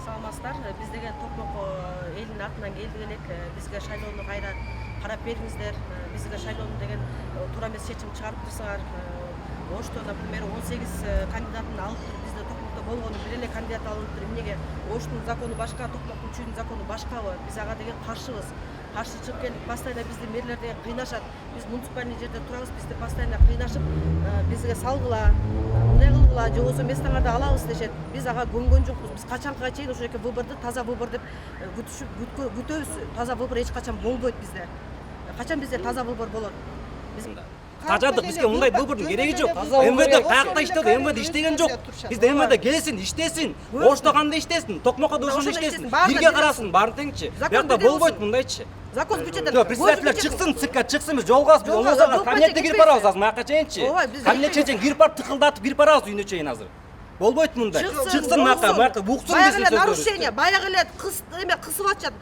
Саламатсыздар. Биз деген Токмок элинин атынан келдик элек. Бизге шайлоону кайра карап бериңиздер. Бизге шайлоону деген туура эмес чечим чыгарып турсаңар. Ошто, например, 18 кандидатын алып туруп бизде Токмокто болгону бир эле кандидат алынып туруп, эмнеге Оштун закону башка, Токмоктун чүйдүн закону башкабы? Биз ага деген каршыбыз. Каршы чыгып келип, постоянно бизди мэрлер деген кыйнашат. Биз муниципальный жерде турабыз, бизди постоянно кыйнашып, бизге салгыла, мындай кылгыла, же болбосо местоңарды алабыз дешет. Биз ага көнгөн жокпуз. Биз качанга чейин ошол эки выборду таза выбор деп күтөбүз. Таза выбор эч качан болбойт бизде. Качан бизде таза выбор болот? Биз Кажадык, бизге мындай выбордун кереги жок. МВД каякта иштеди, МВД иштеген жок. Бизде МВД келсин, иштесин. Ошто кандай иштесин, Токмокко да ошондой иштесин. Бирге карасын, баарын теңчи. Биякта болбойт мындайчы. Закон күчөтөт. Представитель чыксын, ЦК чыксын, биз жолго алабыз. Болбосо кабинетте кирип барабыз азыр, маяка чейинчи. Кабинетке чейин кирип барып тыкылдатып кирип барабыз үйүнө чейин азыр. Болбойт мындай. Чыксын маяка, уксун баягы эле нарушение, баягы эле кысып атышат.